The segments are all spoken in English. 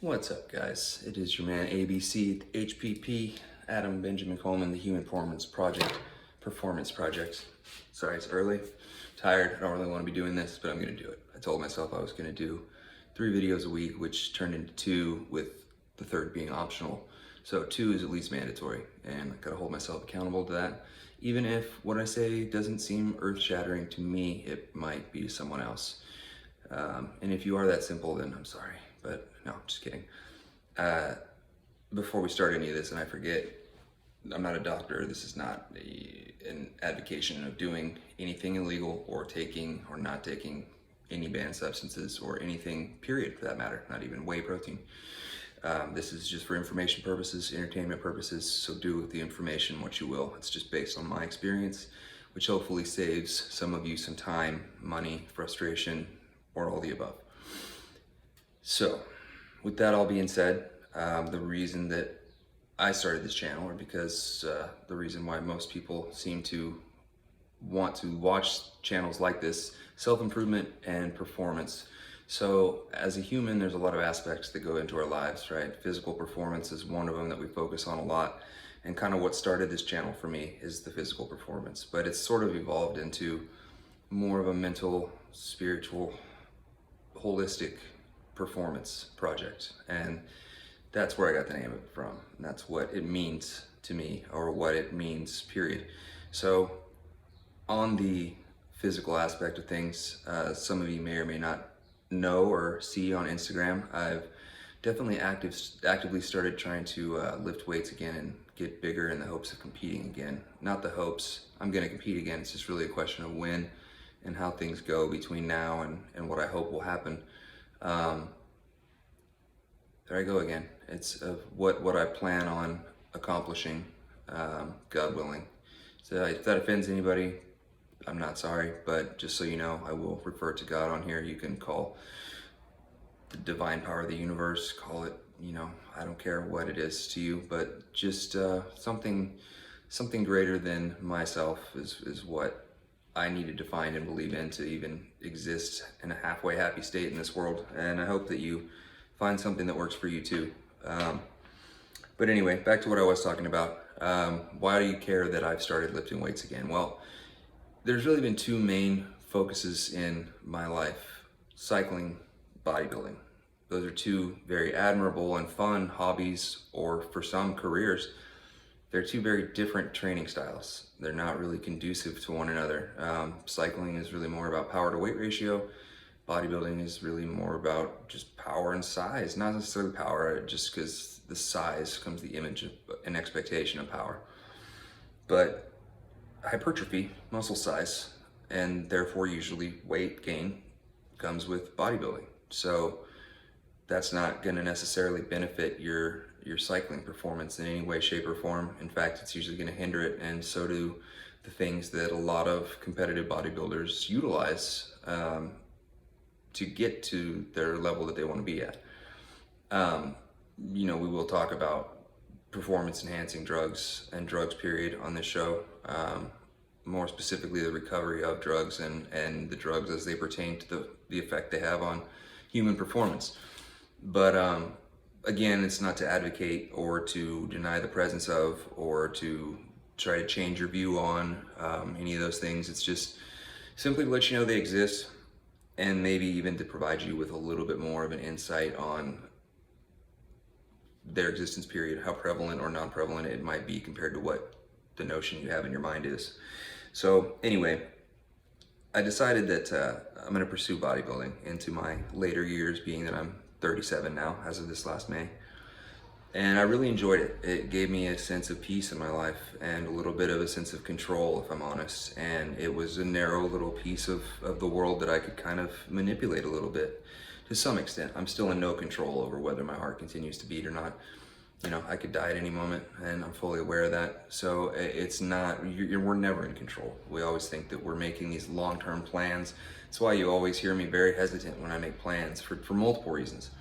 What's up, guys? It is your man ABC, HPP, Adam Benjamin Coleman, the Human Performance Project. Sorry, it's early, tired. I don't really want to be doing this, but I'm going to do it. I told myself I was going to do 3 videos a week, which turned into 2, with the third being optional. So 2 is at least mandatory, and I got to hold myself accountable to that. Even if what I say doesn't seem earth-shattering to me, it might be to someone else. And if you are that simple, then I'm sorry. But no, just kidding. Before we start any of this, and I forget, I'm not a doctor. This is not an advocation of doing anything illegal or taking or not taking any banned substances or anything, period, for that matter, not even whey protein. This is just for information purposes, entertainment purposes, so do with the information what you will. It's just based on my experience, which hopefully saves some of you some time, money, frustration, or all the above. So, with that all being said, the reason that I started this channel, or because the reason why most people seem to want to watch channels like this, self-improvement and performance. So as a human, there's a lot of aspects that go into our lives, right? Physical performance is one of them that we focus on a lot. And kind of what started this channel for me is the physical performance. But it's sort of evolved into more of a mental, spiritual, holistic performance project. And that's where I got the name of it from. And that's what it means to me, or what it means, period. So on the physical aspect of things, some of you may or may not know or see on Instagram, I've definitely actively started trying to lift weights again and get bigger in the hopes of competing again. Not the hopes, I'm gonna compete again. It's just really a question of when and how things go between now and what I hope will happen. There I go again. It's what I plan on accomplishing, God willing. So if that offends anybody, I'm not sorry, but just so you know, I will refer to God on here. You can call the divine power of the universe, call it, I don't care what it is to you, but just something greater than myself is what I needed to find and believe in to even exist in a halfway happy state in this world. And I hope that you find something that works for you too. But anyway, back to what I was talking about. Why do you care that I've started lifting weights again? Well, there's really been 2 main focuses in my life: cycling, bodybuilding. Those are 2 very admirable and fun hobbies, or for some careers. They're 2 very different training styles. They're not really conducive to one another. Cycling is really more about power to weight ratio. Bodybuilding is really more about just power and size, not necessarily power, just because the size comes the image of an expectation of power. But hypertrophy, muscle size, and therefore usually weight gain, comes with bodybuilding. So that's not going to necessarily benefit your cycling performance in any way, shape, or form. In fact, it's usually going to hinder it, and so do the things that a lot of competitive bodybuilders utilize to get to their level that they want to be at. We will talk about performance-enhancing drugs and drugs, period, on this show. More specifically, the recovery of drugs and the drugs as they pertain to the effect they have on human performance. But again, it's not to advocate or to deny the presence of, or to try to change your view on any of those things. It's just simply to let you know they exist, and maybe even to provide you with a little bit more of an insight on their existence, period, how prevalent or non-prevalent it might be compared to what the notion you have in your mind is. So anyway, I decided that I'm going to pursue bodybuilding into my later years, being that I'm 37 now, as of this last May. And I really enjoyed it. It gave me a sense of peace in my life and a little bit of a sense of control, if I'm honest. And it was a narrow little piece of the world that I could kind of manipulate a little bit to some extent. I'm still in no control over whether my heart continues to beat or not. I could die at any moment, and I'm fully aware of that. So it's not, we're never in control. We always think that we're making these long-term plans. That's why you always hear me very hesitant when I make plans, for multiple reasons.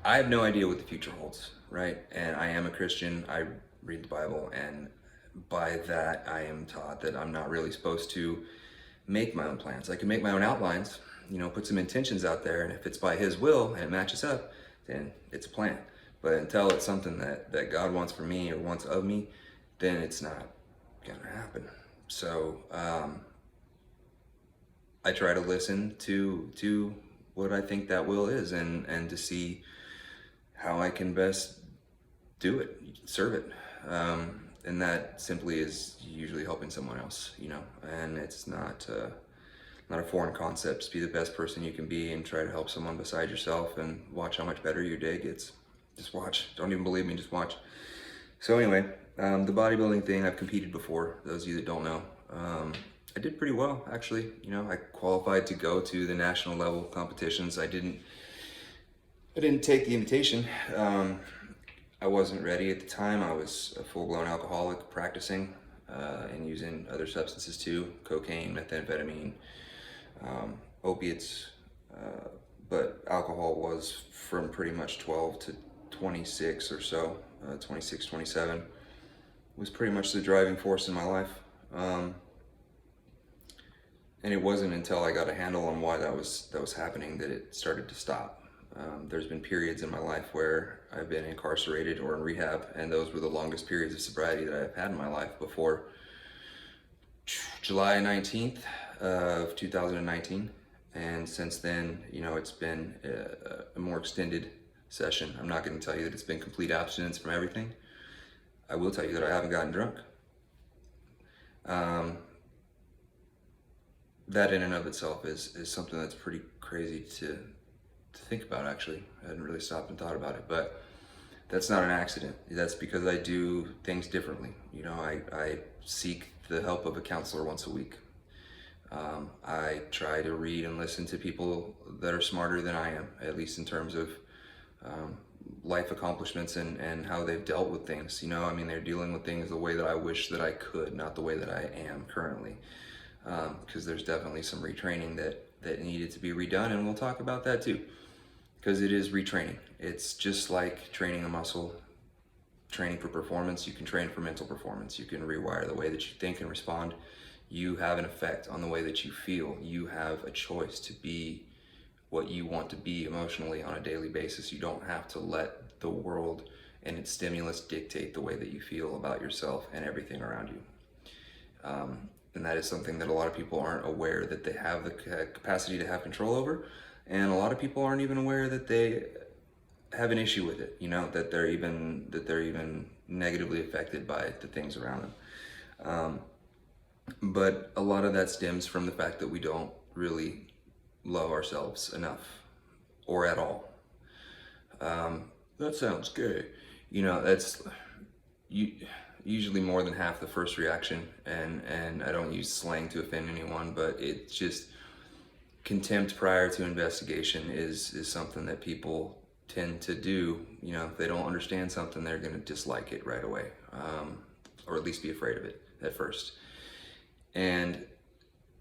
I have no idea what the future holds, right? And I am a Christian. I read the Bible, and by that I am taught that I'm not really supposed to make my own plans. I can make my own outlines, put some intentions out there, and if it's by His will and it matches up, then it's a plan. But until it's something that God wants for me or wants of me, then it's not gonna happen. So I try to listen to what I think that will is, and to see how I can best do it, serve it. And that simply is usually helping someone else, and it's not a foreign concept. Just be the best person you can be and try to help someone beside yourself, and watch how much better your day gets. Just watch. Don't even believe me, just watch. So anyway, the bodybuilding thing, I've competed before. Those of you that don't know, I did pretty well, actually. I qualified to go to the national level competitions. I didn't take the invitation. I wasn't ready at the time. I was a full-blown alcoholic, practicing and using other substances too, cocaine, methamphetamine, opiates, but alcohol was from pretty much 12 to 26 or so, 26, 27, was pretty much the driving force in my life. And it wasn't until I got a handle on why that was happening that it started to stop. There's been periods in my life where I've been incarcerated or in rehab, and those were the longest periods of sobriety that I've had in my life before July 19th of 2019. And since then, it's been a more extended session. I'm not going to tell you that it's been complete abstinence from everything. I will tell you that I haven't gotten drunk. That in and of itself is something that's pretty crazy to think about, actually. I hadn't really stopped and thought about it, but that's not an accident. That's because I do things differently. I seek the help of a counselor once a week. I try to read and listen to people that are smarter than I am, at least in terms of life accomplishments and how they've dealt with things. They're dealing with things the way that I wish that I could, not the way that I am currently. Because there's definitely some retraining that needed to be redone, and we'll talk about that too. Because it is retraining. It's just like training a muscle, training for performance. You can train for mental performance. You can rewire the way that you think and respond. You have an effect on the way that you feel. You have a choice to be what you want to be emotionally on a daily basis. You don't have to let the world and its stimulus dictate the way that you feel about yourself and everything around you. And that is something that a lot of people aren't aware that they have the capacity to have control over. And a lot of people aren't even aware that they have an issue with it, that they're even negatively affected by the things around them. But a lot of that stems from the fact that we don't really love ourselves enough, or at all. That sounds gay. That's usually more than half the first reaction, and I don't use slang to offend anyone, but it's just contempt prior to investigation is something that people tend to do. If they don't understand something, they're going to dislike it right away, or at least be afraid of it at first. And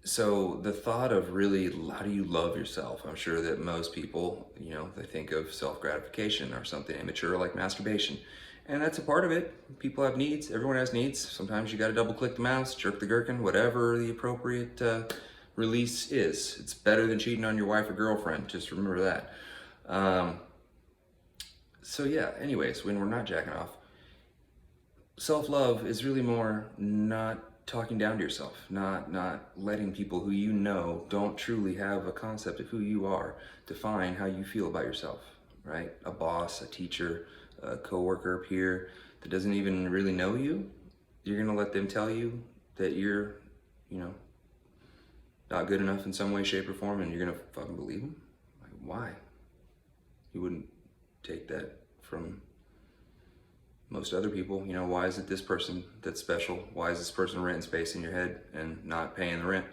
so the thought of really, how do you love yourself? I'm sure that most people, they think of self-gratification or something immature like masturbation. And that's a part of it. People have needs. Everyone has needs. Sometimes you got to double click the mouse, jerk the gherkin, whatever the appropriate release is. It's better than cheating on your wife or girlfriend. Just remember that. So yeah, anyways, when we're not jacking off, self-love is really more not talking down to yourself, not letting people who don't truly have a concept of who you are define how you feel about yourself, right? A boss, a teacher, a coworker, a peer that doesn't even really know you, you're gonna let them tell you that you're, not good enough in some way, shape, or form, and you're gonna fucking believe them? Like, why? You wouldn't take that from most other people. Why is it this person that's special? Why is this person renting space in your head and not paying the rent?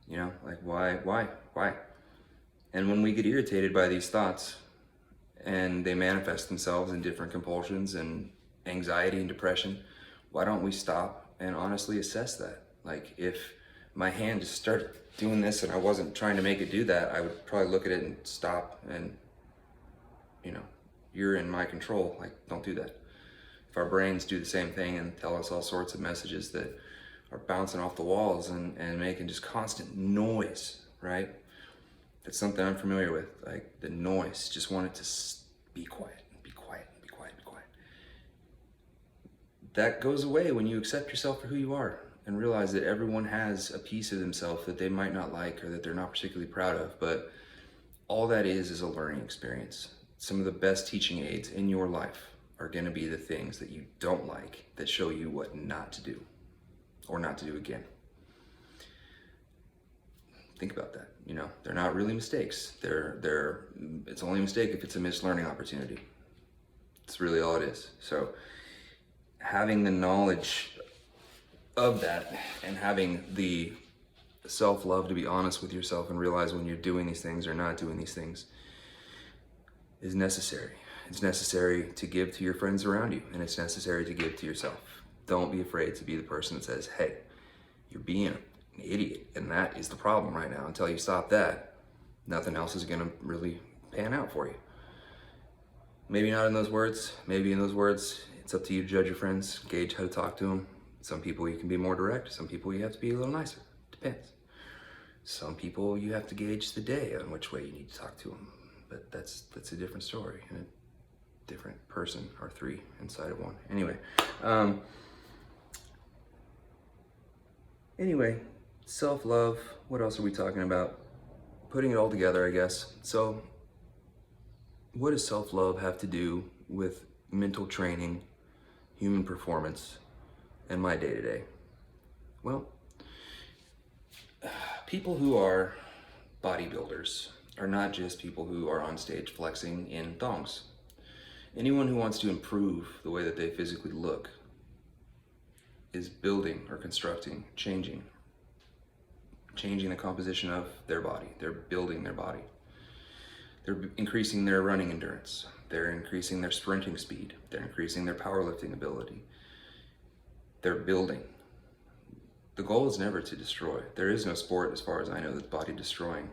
Like, why? And when we get irritated by these thoughts, and they manifest themselves in different compulsions and anxiety and depression, why don't we stop and honestly assess that? Like, if my hand just started doing this and I wasn't trying to make it do that, I would probably look at it and stop and, you're in my control, like, don't do that. If our brains do the same thing and tell us all sorts of messages that are bouncing off the walls and making just constant noise, right? That's something I'm familiar with, like the noise. Just want it to be quiet, be quiet, be quiet, be quiet. That goes away when you accept yourself for who you are and realize that everyone has a piece of themselves that they might not like or that they're not particularly proud of, but all that is a learning experience. Some of the best teaching aids in your life are going to be the things that you don't like that show you what not to do or not to do again. Think about that. They're not really mistakes. It's only a mistake if it's a missed learning opportunity. It's really all it is. So having the knowledge of that and having the self-love to be honest with yourself and realize when you're doing these things or not doing these things is necessary. It's necessary to give to your friends around you, and it's necessary to give to yourself. Don't be afraid to be the person that says, hey, you're being an idiot, and that is the problem right now. Until you stop that, nothing else is going to really pan out for you. Maybe not in those words, maybe in those words. It's up to you to judge your friends, gauge how to talk to them. Some people you can be more direct, some people you have to be a little nicer. Depends. Some people you have to gauge the day on which way you need to talk to them. But that's a different story and a different person, or three inside of one. Anyway, self-love. What else are we talking about? Putting it all together, I guess. So what does self-love have to do with mental training, human performance, and my day-to-day? Well, people who are bodybuilders are not just people who are on stage flexing in thongs. Anyone who wants to improve the way that they physically look is building or constructing, changing the composition of their body. They're building their body. They're increasing their running endurance. They're increasing their sprinting speed. They're increasing their powerlifting ability. They're building. The goal is never to destroy. There is no sport, as far as I know, that's body destroying.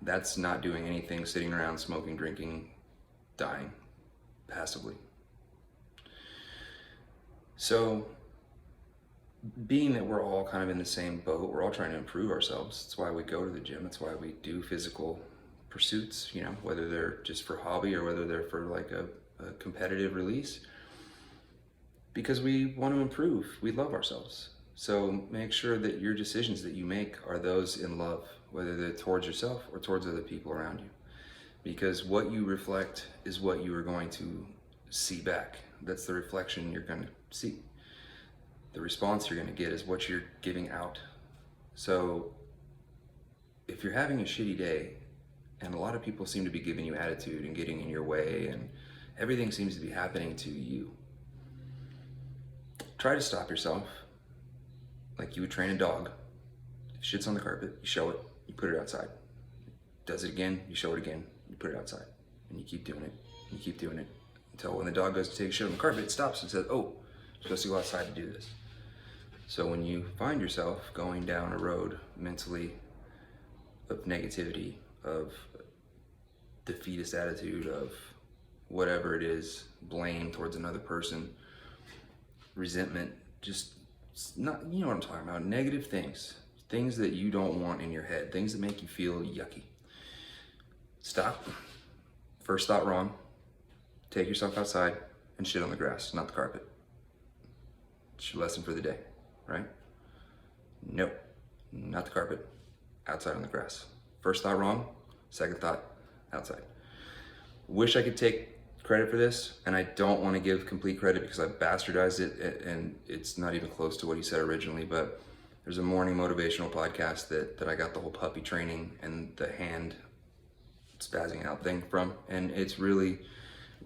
That's not doing anything, sitting around, smoking, drinking, dying passively. So, being that we're all kind of in the same boat, we're all trying to improve ourselves. That's why we go to the gym. That's why we do physical pursuits, whether they're just for hobby or whether they're for like a competitive release. Because we want to improve. We love ourselves. So make sure that your decisions that you make are those in love, whether they're towards yourself or towards other people around you. Because what you reflect is what you are going to see back. That's the reflection you're going to see. The response you're going to get is what you're giving out. So if you're having a shitty day, and a lot of people seem to be giving you attitude and getting in your way, and everything seems to be happening to you, try to stop yourself like you would train a dog. If shit's on the carpet, you show it, you put it outside. Does it again, you show it again, you put it outside. And you keep doing it, and you keep doing it, until when the dog goes to take shit on the carpet, it stops and says, oh, you're supposed to go outside to do this. So when you find yourself going down a road mentally of negativity, of defeatist attitude, of whatever it is, blame towards another person, resentment, just not, you know what I'm talking about, negative things that you don't want in your head, things that make you feel yucky. Stop. First thought wrong. Take yourself outside and shit on the grass, not the carpet. It's your lesson for the day, right? Nope, not the carpet, outside on the grass. First thought wrong, second thought, outside. Wish I could take credit for this, and I don't want to give complete credit because I bastardized it and it's not even close to what he said originally, but there's a morning motivational podcast that I got the whole puppy training and the hand spazzing out thing from, and it's really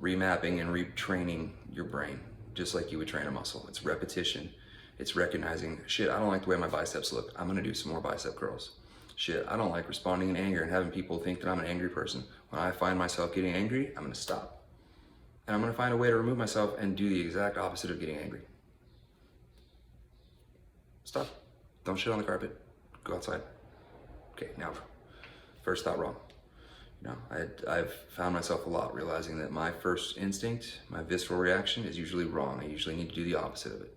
remapping and retraining your brain just like you would train a muscle. It's repetition. It's recognizing, shit, I don't like the way my biceps look. I'm gonna do some more bicep curls. Shit, I don't like responding in anger and having people think that I'm an angry person. When I find myself getting angry, I'm gonna stop. And I'm gonna find a way to remove myself and do the exact opposite of getting angry. Stop. Don't shit on the carpet. Go outside. Okay, now, first thought wrong. I've found myself a lot realizing that my first instinct, my visceral reaction, is usually wrong. I usually need to do the opposite of it.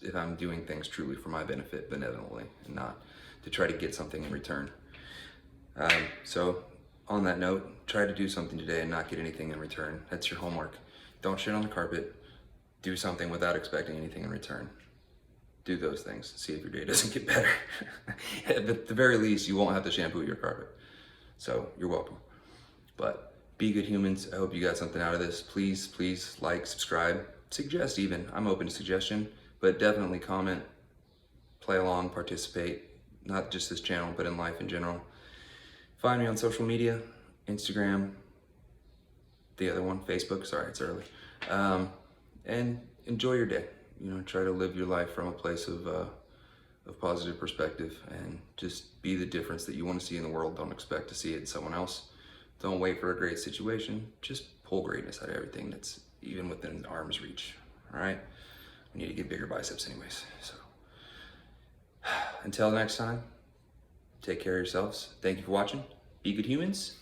If I'm doing things truly for my benefit, benevolently, and not to try to get something in return. So on that note, try to do something today and not get anything in return. That's your homework. Don't shit on the carpet. Do something without expecting anything in return. Do those things. See if your day doesn't get better. At the very least, you won't have to shampoo your carpet. So you're welcome. But be good humans. I hope you got something out of this. Please, please like, subscribe, suggest even. I'm open to suggestion, but definitely comment, play along, participate. Not just this channel, but in life in general. Find me on social media, Instagram, the other one, Facebook. Sorry, it's early. And enjoy your day. You know, try to live your life from a place of positive perspective, and just be the difference that you want to see in the world. Don't expect to see it in someone else. Don't wait for a great situation. Just pull greatness out of everything that's even within arm's reach. All right? We need to get bigger biceps anyways. So until next time, take care of yourselves. Thank you for watching. Be good humans.